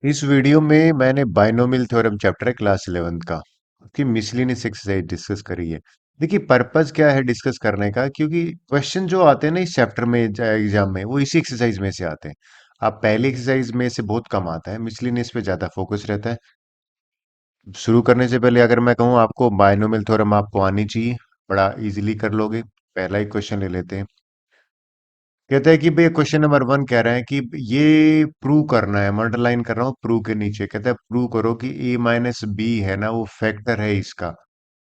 इस वीडियो में मैंने बाइनोमियल थ्योरम चैप्टर है क्लास 11th का उसकी मिसलिनियस एक्सरसाइज डिस्कस करी है। देखिए पर्पस क्या है डिस्कस करने का, क्योंकि क्वेश्चन जो आते हैं ना इस चैप्टर में एग्जाम में वो इसी एक्सरसाइज में से आते हैं। अब पहली एक्सरसाइज में से बहुत कम आता है, मिसलिनियस पे ज्यादा फोकस रहता है। शुरू करने से पहले अगर मैं कहूँ आपको बाइनोमियल थ्योरम आपको आनी चाहिए, बड़ा इजीली कर लोगे। पहला ही क्वेश्चन ले लेते हैं। कहता है कि भाई क्वेश्चन नंबर 1 कह रहा है कि ये प्रूव करना है, मैं अंडरलाइन कर रहा हूँ प्रूव के नीचे, कहता है प्रूव करो कि ए माइनस बी है ना वो फैक्टर है इसका।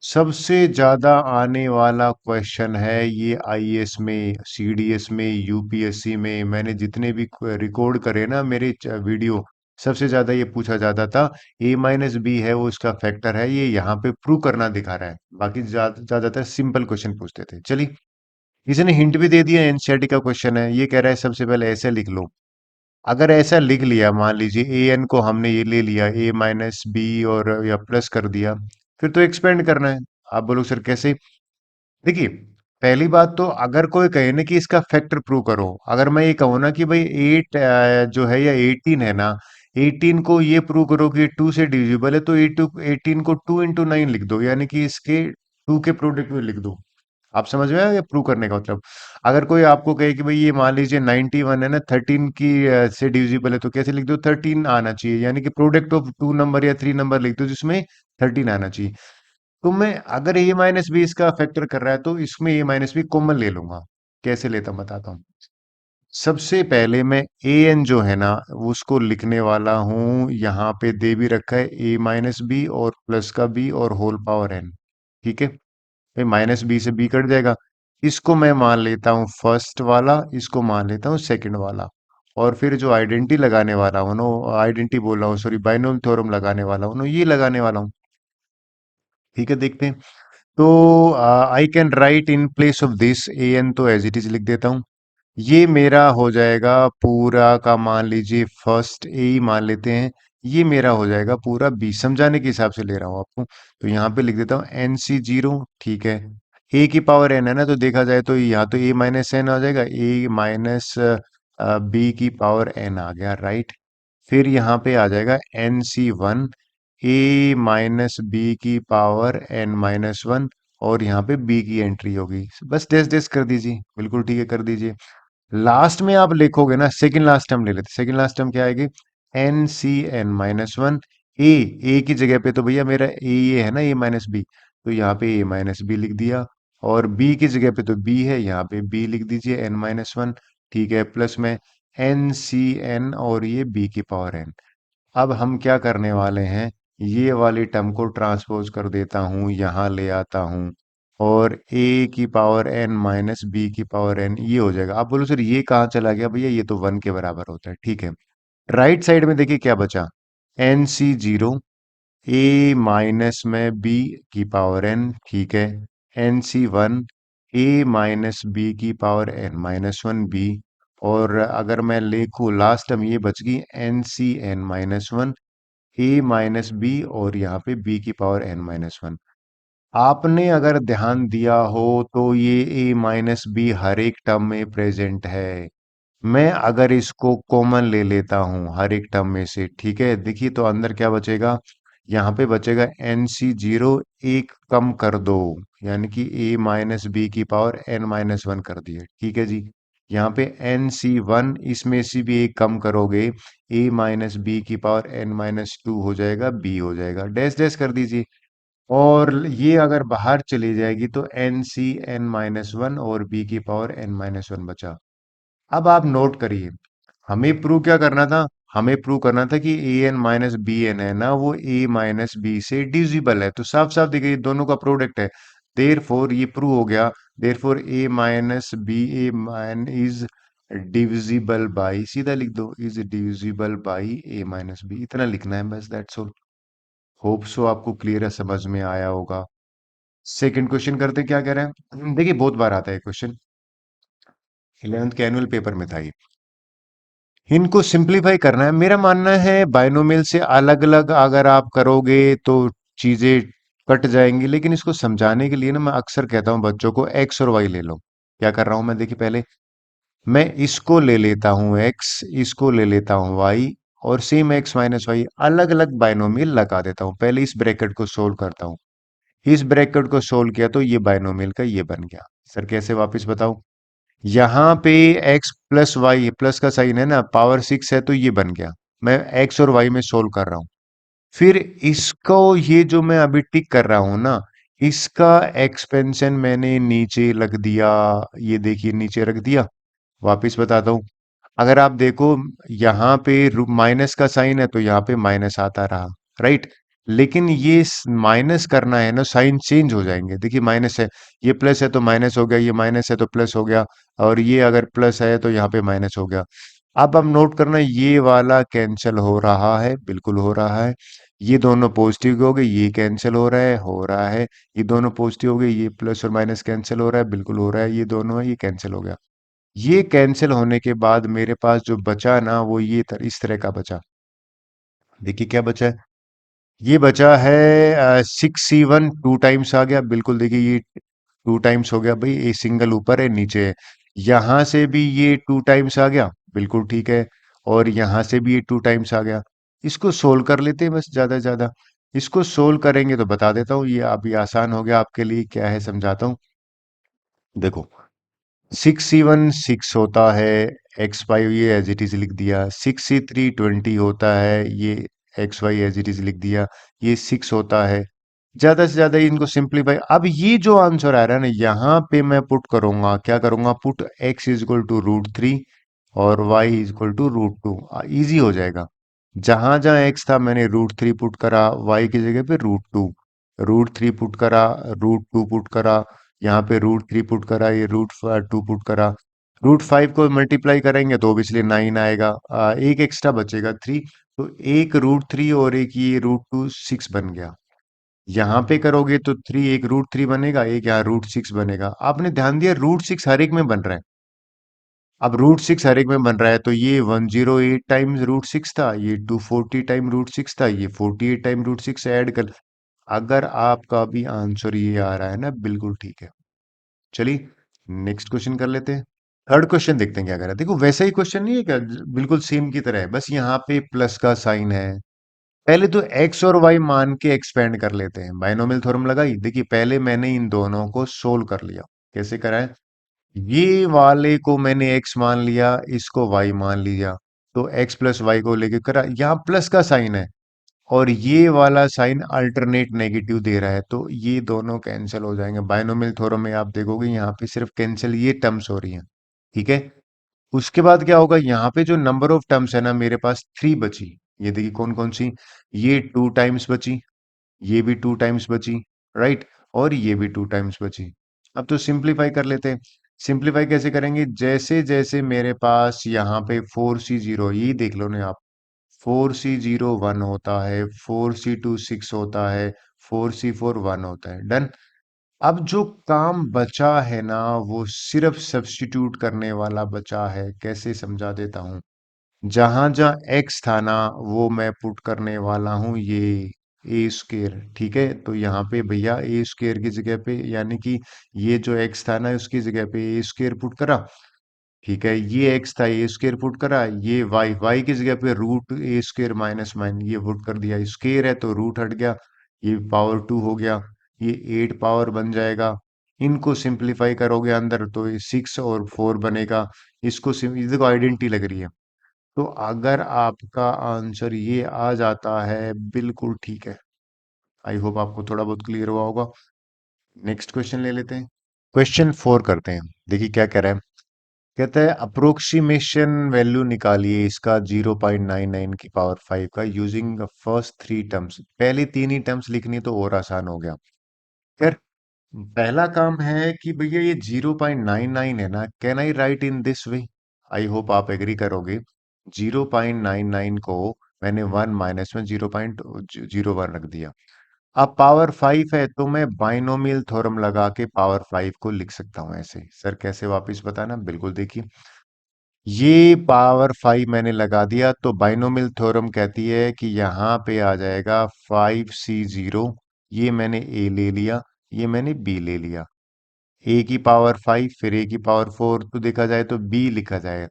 सबसे ज्यादा आने वाला क्वेश्चन है ये आईएएस में, सीडीएस में, यूपीएससी में। मैंने जितने भी रिकॉर्ड करे ना मेरे वीडियो, सबसे ज्यादा ये पूछा जाता था। ए माइनस बी है वो इसका फैक्टर है, ये यहाँ पे प्रूव करना दिखा रहा है। बाकी ज्यादातर सिंपल क्वेश्चन पूछते थे। चलिए, इसने हिंट भी दे दिया, एनसीईआरटी का क्वेश्चन है। ये कह रहा है सबसे पहले ऐसे लिख लो। अगर ऐसा लिख लिया, मान लीजिए ए एन को हमने ये ले लिया ए माइनस बी और या प्लस कर दिया, फिर तो एक्सपेंड करना है। आप बोलो सर कैसे? देखिए, पहली बात तो अगर कोई कहे ना कि इसका फैक्टर प्रूव करो, अगर मैं ये कहूँ ना कि भाई 8 जो है या 18 है ना, 18 को ये प्रूव करो कि 2 से डिविजिबल है, तो 18 को 2 into 9 लिख दो, यानी कि इसके 2 के प्रोडक्ट में लिख दो। आप समझ में आया ये प्रूव करने का मतलब? अगर कोई आपको कहे कि भाई ये मान लीजिए 91 है ना, 13 की से डिविजिबल है, तो कैसे लिख दो? 13 आना चाहिए, यानी कि प्रोडक्ट ऑफ 2 नंबर या 3 नंबर लिख दो जिसमें 13 आना चाहिए। तो मैं अगर ए माइनस बी इसका फैक्टर कर रहा है तो इसमें ए माइनस बी कॉमन ले लूंगा। कैसे लेता हूं बताता हूँ। सबसे पहले मैं ए एन जो है ना उसको लिखने वाला हूं, यहाँ पे दे भी रखा है ए माइनस बी और प्लस का बी और होल पावर एन। ठीक है भाई, माइनस बी से बी कट जाएगा। इसको मैं मान लेता हूँ फर्स्ट वाला, इसको मान लेता हूँ सेकंड वाला। और फिर जो आइडेंटिटी लगाने वाला हूँ ना, आइडेंटिटी बोल रहा हूँ सॉरी, बाइनोमियल थ्योरम लगाने वाला हूँ ना, ये लगाने वाला हूँ। ठीक है, देखते हैं। तो I can write in place of this A N, तो एज इट इज लिख देता हूँ। ये मेरा हो जाएगा पूरा का, मान लीजिए फर्स्ट ए ही मान लेते हैं। ये मेरा हो जाएगा पूरा बी, समझाने के हिसाब से ले रहा हूँ आपको। तो यहाँ पे लिख देता हूँ एन सी जीरो। ठीक है, ए की पावर एन है ना, तो देखा जाए तो यहाँ तो ए माइनस एन आ जाएगा, ए माइनस बी की पावर एन आ गया, राइट। फिर यहाँ पे आ जाएगा N c one, a minus b की पावर एन माइनस वन। और यहाँ पे बी की एंट्री होगी, बस डेस डेस कर दीजिए, बिल्कुल ठीक है कर दीजिए। लास्ट में आप लिखोगे ना, सेकंड लास्ट टर्म ले लेते, सेकंड लास्ट टर्म क्या आएगी? N C N minus one. A, a की जगह पे तो भैया मेरा ए ये है ना, ए माइनस बी, तो यहाँ पे ए माइनस बी लिख दिया। और बी की जगह पे तो बी है, यहाँ पे बी लिख दीजिए एन माइनस वन। ठीक है, प्लस में एन सी एन और ये बी की पावर एन। अब हम क्या करने वाले हैं, ये वाली टर्म को ट्रांसपोज कर देता हूँ, यहाँ ले आता हूँ। और a की पावर n माइनस बी की पावर n ये हो जाएगा। आप बोलो सर ये कहाँ चला गया भैया, ये तो 1 के बराबर होता है। ठीक है, राइट साइड में देखिए क्या बचा, n c zero, a minus में बी की पावर n। ठीक है, n c one, a minus b की power n minus one b. और अगर मैं लिखूँ लास्ट टर्म ये बच गई n C N minus one, a minus b और यहाँ पे बी की पावर एन माइनस वन। आपने अगर ध्यान दिया हो तो ये ए माइनस बी हर एक टर्म में प्रेजेंट है। मैं अगर इसको कॉमन ले लेता हूं हर एक टर्म में से, ठीक है, देखिए तो अंदर क्या बचेगा, यहाँ पे बचेगा एन सी जीरो, एक कम कर दो, यानी कि ए माइनस बी की पावर एन माइनस वन कर दिए। ठीक है जी, यहाँ पे एन सी वन, इसमें से भी एक कम करोगे, ए माइनस बी की पावर एन माइनस टू हो जाएगा, बी हो जाएगा, डैश डैश कर दीजिए। और ये अगर बाहर चली जाएगी तो N C N minus one और बी की पावर एन माइनस वन बचा। अब आप नोट करिए, हमें प्रूव क्या करना था? हमें प्रूव करना था कि A N minus B N है ना, वो ए माइनस बी से डिविजिबल है। तो साफ साफ देखिए दोनों का प्रोडक्ट है, देर फोर ये प्रूव हो गया। Therefore a minus b a mine is divisible by, सीधा लिख दो is divisible by a minus b, इतना लिखना है बस, दैट्स ऑल। होप सो आपको क्लियर है, समझ में आया होगा। सेकंड क्वेश्चन करते, क्या कह रहे हैं देखिए, बहुत बार आता है क्वेश्चन, 11th के एनुअल पेपर में था ये। इनको सिंप्लीफाई करना है, मेरा मानना है बाइनोमियल से अलग अलग अगर आप करोगे तो चीजें कट जाएंगी, लेकिन इसको समझाने के लिए ना मैं अक्सर कहता हूं बच्चों को एक्स और वाई ले लो। क्या कर रहा हूं मैं, देखिए पहले मैं इसको ले लेता हूं एक्स, इसको ले लेता हूं वाई, और सेम एक्स माइनस वाई अलग अलग बाइनोमियल लगा देता हूं। पहले इस ब्रैकेट को सोल्व करता हूं। इस ब्रैकेट को सोल्व किया तो ये बाइनोमियल का ये बन गया। सर कैसे वापस बताओ। यहाँ पे एक्स प्लस वाई प्लस का साइन है ना, पावर 6 है तो ये बन गया। मैं एक्स और वाई में सोल्व कर रहा हूं। फिर इसको ये जो मैं अभी टिक कर रहा हूं ना, इसका एक्सपेंशन मैंने नीचे रख दिया। ये देखिए नीचे रख दिया। वापिस बताता हूं। अगर आप देखो यहाँ पे माइनस का साइन है तो यहाँ पे माइनस आता रहा, राइट। लेकिन ये माइनस करना है ना, साइन चेंज हो जाएंगे। देखिए माइनस है, ये प्लस है तो माइनस हो गया, ये माइनस है तो प्लस हो गया, और ये अगर प्लस है तो यहाँ पे माइनस हो गया। अब नोट करना, ये वाला कैंसिल हो रहा है, बिल्कुल हो रहा है। ये दोनों पॉजिटिव हो गए, ये कैंसिल हो रहा है, हो रहा है। ये दोनों पॉजिटिव हो गए, ये प्लस और माइनस कैंसिल हो रहा है, बिल्कुल हो रहा है। ये दोनों है, ये कैंसिल हो गया। ये कैंसिल होने के बाद मेरे पास जो बचा ना, वो इस तरह का बचा। देखिए क्या बचा है। ये बचा है 6C1 टू टाइम्स आ गया, बिल्कुल देखिए ये टू टाइम्स हो गया भाई। ये सिंगल ऊपर है नीचे है। यहां से भी ये टू टाइम्स आ गया, बिल्कुल ठीक है। और यहां से भी ये टू टाइम्स आ गया। इसको सोल्व कर लेते हैं बस, ज्यादा से ज्यादा इसको सोल्व करेंगे तो बता देता हूँ। ये अभी आसान हो गया आपके लिए, क्या है समझाता हूँ। देखो 6C1 6 होता है, X5 ये एज इट इज लिख दिया। 6C3 20 होता है, ये XY एज इट इज लिख दिया। ये 6 होता है। ज्यादा से ज्यादा इनको सिंप्लीफाई। अब ये जो आंसर आ रहा है ना, यहाँ पे मैं पुट करूंगा, क्या करूंगा, put x is equal to √3 और y is equal to √2। Easy हो जाएगा। जहां जहां x था मैंने √3 पुट करा, y की जगह पे √2। √3 पुट करा, √2 पुट करा, यहाँ पे √3 पुट करा, ये √2 पुट करा। √5 को मल्टीप्लाई करेंगे तो ऑब्वियसली 9 आएगा। एक एक्स्ट्रा बचेगा 3। तो एक √3 और एक ये √2 6 बन गया। यहाँ पे करोगे तो 3, एक √3 बनेगा, एक यहाँ √6 बनेगा। आपने ध्यान दिया √6 हर एक में बन रहा है। अब √6 हर एक में बन रहा है तो ये 108 टाइम्स √6 था, ये 240 टाइम √6 था, ये 48 टाइम √6 ऐड कर। अगर आपका भी आंसर ये आ रहा है ना, बिल्कुल ठीक है। चलिए नेक्स्ट क्वेश्चन कर लेते हैं। थर्ड क्वेश्चन देखते हैं क्या करा। देखो वैसा ही क्वेश्चन नहीं है क्या, बिल्कुल सेम की तरह है, बस यहाँ पे प्लस का साइन है। पहले तो x और y मान के एक्सपेंड कर लेते हैं। बाइनोमियल थ्योरम लगाई। देखिए पहले मैंने इन दोनों को सोल्व कर लिया। कैसे करा है। ये वाले को मैंने x मान लिया, इसको y मान लिया। तो x प्लस वाई को लेके करा, यहाँ प्लस का साइन है और ये वाला साइन अल्टरनेट नेगेटिव दे रहा है, तो ये दोनों कैंसिल हो जाएंगे। बाइनोमियल थ्योरम में आप देखोगे यहाँ पे सिर्फ कैंसिल ये टर्म्स हो रही हैं। ठीक है। उसके बाद क्या होगा, यहाँ पे जो नंबर ऑफ टर्म्स है ना, मेरे पास 3 बची। ये देखिए कौन कौन सी। ये 2 टाइम्स बची, ये भी 2 टाइम्स बची, राइट। और ये भी 2 टाइम्स बची। अब तो सिंप्लीफाई कर लेते हैं। सिंप्लीफाई कैसे करेंगे, जैसे जैसे मेरे पास यहाँ पे 4C0, यही देख लो ना आप। 4C0 1 होता है, 4C2 6 होता है, 4C4 1 होता है। डन। अब जो काम बचा है ना, वो सिर्फ सब्स्टिट्यूट करने वाला बचा है। कैसे समझा देता हूं। जहां जहां x था ना, वो मैं पुट करने वाला हूं ये ए स्क्वेयर। ठीक है, तो यहाँ पे भैया ए स्क्वेयर की जगह पे, यानी कि ये जो x था ना, उसकी जगह पे ए स्क्वेयर पुट करा। ठीक है, ये x था, ए स्क्वेयर पुट करा। ये y की जगह पे √a² माइनस ये पुट कर दिया। स्क्वेयर है तो रूट हट गया, ये पावर 2 हो गया। ये 8 पावर बन जाएगा। इनको सिंप्लीफाई करोगे अंदर तो ये 6 और 4 बनेगा। ये देखो आइडेंटिटी लग रही है। तो अगर आपका आंसर ये आ जाता है, बिल्कुल ठीक है। आई होप आपको थोड़ा बहुत क्लियर हुआ होगा। नेक्स्ट क्वेश्चन ले लेते हैं। क्वेश्चन 4 करते हैं। देखिए क्या कह रहा है। कहता है अप्रोक्सीमेशन वैल्यू निकालिए इसका 0.99 की पावर 5 का यूजिंग द फर्स्ट 3 टर्म्स। पहली तीन ही टर्म्स लिखनी तो और आसान हो गया। खैर, पहला काम है कि भैया ये 0.99 है ना, can I right in this way. I hope आप एग्री करोगे। 0.99 को मैंने 1 माइनस में 0.01 रख दिया। अब पावर 5 है तो मैं बाइनोमियल थ्योरम लगा के पावर 5 को लिख सकता हूं ऐसे। सर कैसे, वापस बताना। बिल्कुल देखिए, ये पावर 5 मैंने लगा दिया तो बाइनोमियल थ्योरम कहती है कि यहाँ पे आ जाएगा 5C0। ये मैंने ए ले लिया, ये मैंने बी ले लिया। ए की पावर 5 फिर ए की पावर 4, तो देखा जाए तो बी लिखा जाए।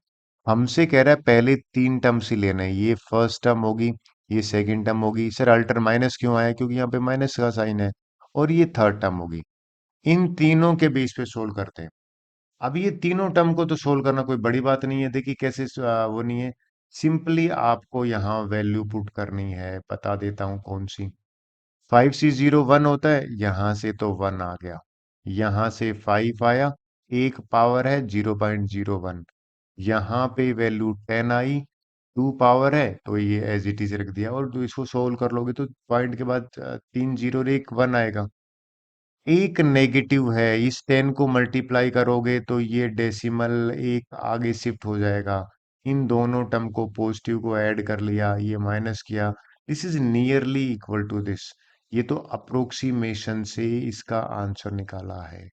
हमसे कह रहा है पहले तीन टर्म्स ही लेना है, ये फर्स्ट टर्म होगी, ये सेकंड टर्म होगी। सर अल्टर माइनस क्यों आया? क्योंकि यहाँ पे माइनस का साइन है। और ये थर्ड टर्म होगी। इन तीनों के बेस पे सोल्व करते हैं। अब ये तीनों टर्म को तो सोल्व करना कोई बड़ी बात नहीं है। देखिए कैसे वो नहीं है। सिंपली आपको यहाँ वैल्यू पुट करनी है, बता देता हूँ कौन सी। 5C01 होता है, यहां से तो 1 आ गया, यहां से 5 आया, एक पावर है 0.01, यहाँ पे वैल्यू 10 आई, टू पावर है तो ये एज इट इज रख दिया। और तो इसको सोल्व कर लोगे तो पॉइंट के बाद तीन जीरो और एक वन आएगा। एक नेगेटिव है, इस 10 को मल्टीप्लाई करोगे तो ये डेसिमल एक आगे शिफ्ट हो जाएगा। इन दोनों टर्म को पॉजिटिव को ऐड कर लिया, ये माइनस किया। This is nearly equal to this. ये तो अप्रोक्सीमेशन से इसका आंसर निकाला है।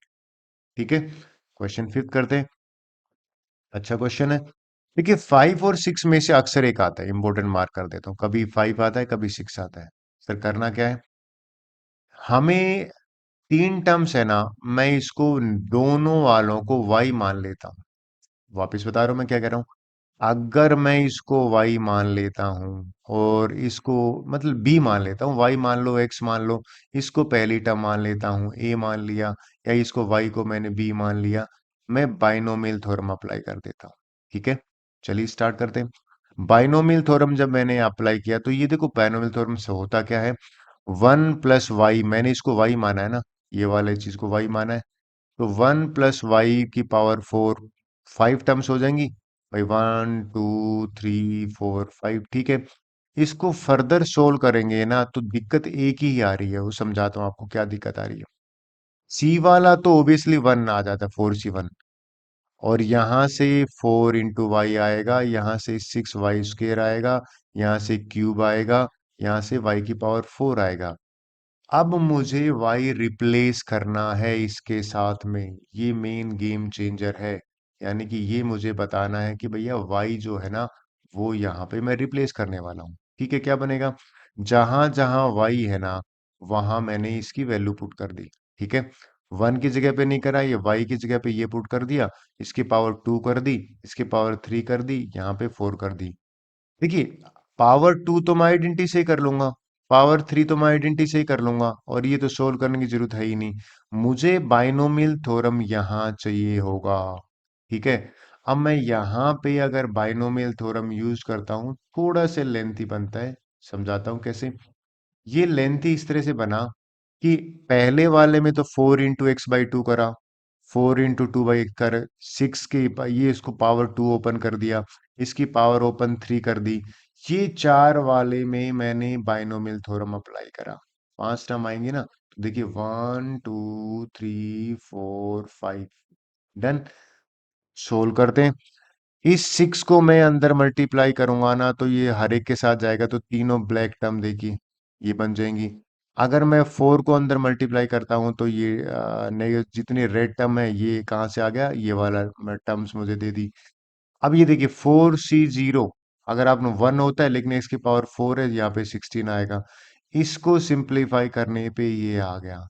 ठीक है, क्वेश्चन फिफ्थ करते हैं। अच्छा क्वेश्चन है। देखिए 5 और 6 में से अक्सर एक आता है, इंपॉर्टेंट मार्क कर देता हूँ। कभी 5 आता है, कभी 6 आता है। सर करना क्या है, हमें तीन टर्म्स है ना, मैं इसको दोनों वालों को y मान लेता हूँ। वापस बता रहा हूँ मैं क्या कह रहा हूँ। अगर मैं इसको y मान लेता हूँ और इसको मतलब b मान लेता हूँ, y मान लो, x मान लो, इसको पहली टर्म मान लेता हूँ, a मान लिया, या इसको y को मैंने b मान लिया, मैं बाइनोमियल थ्योरम अप्लाई कर देता हूँ। ठीक है, चलिए स्टार्ट करते हैं। बाइनोमियल थ्योरम जब मैंने अप्लाई किया तो ये देखो, बाइनोमियल थ्योरम से होता क्या है, 1 + y, मैंने इसको y माना है ना, ये वाले चीज को y माना है, तो 1 + y⁴ 5 टर्म्स हो जाएंगी भाई, 1 2 3 4 5। ठीक है, इसको फर्दर सोल्व करेंगे ना तो दिक्कत एक ही आ रही है, वो समझाता हूँ आपको क्या दिक्कत आ रही है। सी वाला तो ओबियसली 1 आ जाता है, 4C1। और यहां से 4 × y आएगा, यहाँ से 6y² आएगा, यहाँ से क्यूब आएगा, यहाँ से y⁴ आएगा। अब मुझे y रिप्लेस करना है इसके साथ में, ये मेन गेम चेंजर है। यानी कि ये मुझे बताना है कि भैया y जो है ना, वो यहाँ पे मैं रिप्लेस करने वाला हूँ। ठीक है, क्या बनेगा, जहां जहां y है ना, वहां मैंने इसकी वैल्यू पुट कर दी। ठीक है, 1 की जगह पे नहीं करा, ये y की जगह पे ये पुट कर दिया, इसकी पावर 2 कर दी, इसकी पावर 3 कर दी, यहाँ पे 4 कर दी। देखिए, पावर 2 तो मैं आइडेंटिटी से ही कर लूंगा, पावर 3 तो मैं आइडेंटिटी से ही कर लूंगा, और ये तो सोल्व करने की जरूरत है ही नहीं। मुझे बाइनोमियल थ्योरम यहाँ चाहिए होगा। ठीक है, अब मैं यहाँ पे अगर बाइनोमियल थ्योरम यूज करता हूँ, थोड़ा सा लेंथी बनता है, समझाता हूँ कैसे। ये लेंथी इस तरह से बना कि पहले वाले में तो 4 × x/2 करा, 4 × 2 कर, 6 के ये इसको पावर 2 ओपन कर दिया, इसकी पावर ओपन 3 कर दी। ये चार वाले में मैंने बाइनोमियल थ्योरम अप्लाई करा। 5 टर्म आएंगे ना, तो देखिए 1 2 3 4 5। डन, सोल्व करते हैं। इस 6 को मैं अंदर मल्टीप्लाई करूंगा ना, तो ये हर एक के साथ जाएगा, तो तीनों ब्लैक टर्म देखिए ये बन जाएंगी। अगर मैं 4 को अंदर मल्टीप्लाई करता हूं तो ये नहीं, जितने रेड टर्म है ये कहाँ से आ गया, ये वाला टर्म्स मुझे दे दी। अब ये देखिए 4C0, अगर आपने 1 होता है लेकिन इसकी पावर 4 है, यहाँ पे 16 आएगा। इसको सिंप्लीफाई करने पे ये आ गया।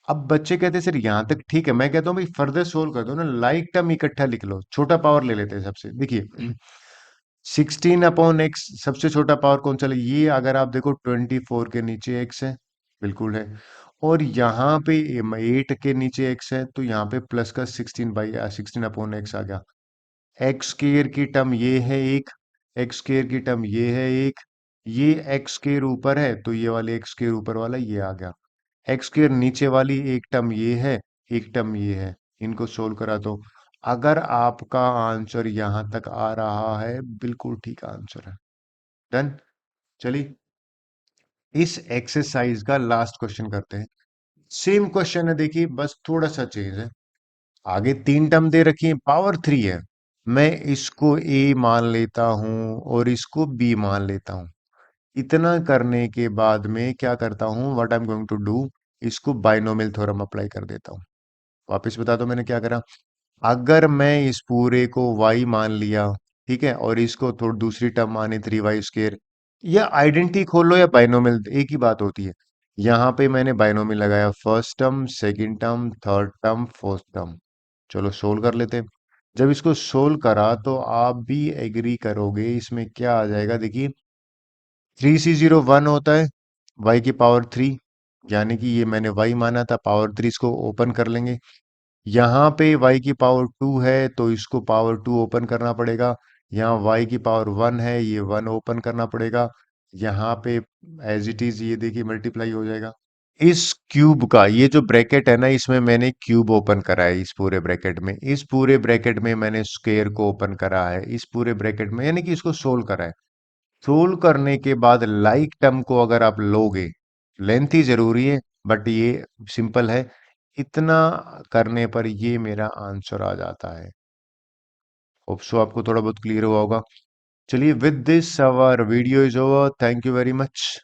अब बच्चे कहते हैं सर यहां तक ठीक है, मैं कहता हूँ भाई फर्दर सोल्व कर दो ना, लाइक टर्म इकट्ठा लिख लो, छोटा पावर ले लेते हैं सबसे। देखिए 16/x सबसे छोटा पावर कौन सा ये, अगर आप देखो 24 के नीचे x है, बिल्कुल है। और यहाँ पे 8 के नीचे x है, तो यहाँ पे प्लस का 16/16 आ गया। एक्स स्क्र की टर्म ये है एक, एक्स स्क्र की टर्म ये है एक, ये एक्स स्क्र ऊपर है तो ये वाले एक्स स्क्र ऊपर वाला ये आ गया। एक्स स्क्र नीचे वाली एक टर्म ये है, एक टर्म ये है। इनको सोल्व करा तो अगर आपका आंसर यहां तक आ रहा है, बिल्कुल ठीक आंसर है। डन, चलिए इस एक्सरसाइज का लास्ट क्वेश्चन करते हैं। सेम क्वेश्चन है, देखिए बस थोड़ा सा चेंज है। आगे तीन टर्म दे रखी है, पावर 3 है, मैं इसको ए मान लेता हूं और इसको बी मान लेता हूं। इतना करने के बाद में क्या करता हूं, what I am going to do, इसको बाइनोमियल थ्योरम अप्लाई कर देता हूं। वापस बता दो मैंने क्या करा। अगर मैं इस पूरे को y मान लिया, ठीक है, और इसको थोड़ी दूसरी टर्म माने 3y², या आइडेंटिटी खोल लो या बाइनोमियल, एक ही बात होती है। यहाँ पे मैंने बाइनोमियल लगाया, first term, second term, third term, fourth term. चलो सोल्व कर लेते हैं। जब इसको सोल्व करा तो आप भी एग्री करोगे, इसमें क्या आ जाएगा देखिए। 3C01 होता है y⁻³ यानी कि ये मैंने y माना था, पावर 3 इसको ओपन कर लेंगे। यहाँ पे y⁻² है तो इसको पावर 2 ओपन करना पड़ेगा। यहाँ y⁻1 है, ये 1 ओपन करना पड़ेगा। यहाँ पे एज इट इज ये देखिए मल्टीप्लाई हो जाएगा। इस क्यूब का ये जो ब्रैकेट है ना, इसमें मैंने क्यूब ओपन करा है। इस पूरे ब्रैकेट में, इस पूरे ब्रैकेट में मैंने स्क्वायर को ओपन करा है। इस पूरे ब्रैकेट में यानी कि इसको सोल्व करा है। सोल्व करने के बाद लाइक टर्म को अगर आप लोगे, लेंथ ही जरूरी है बट ये सिंपल है। इतना करने पर ये मेरा आंसर आ जाता है। होप सो आपको थोड़ा बहुत क्लियर हुआ होगा। चलिए, with this our video is over. Thank you very much.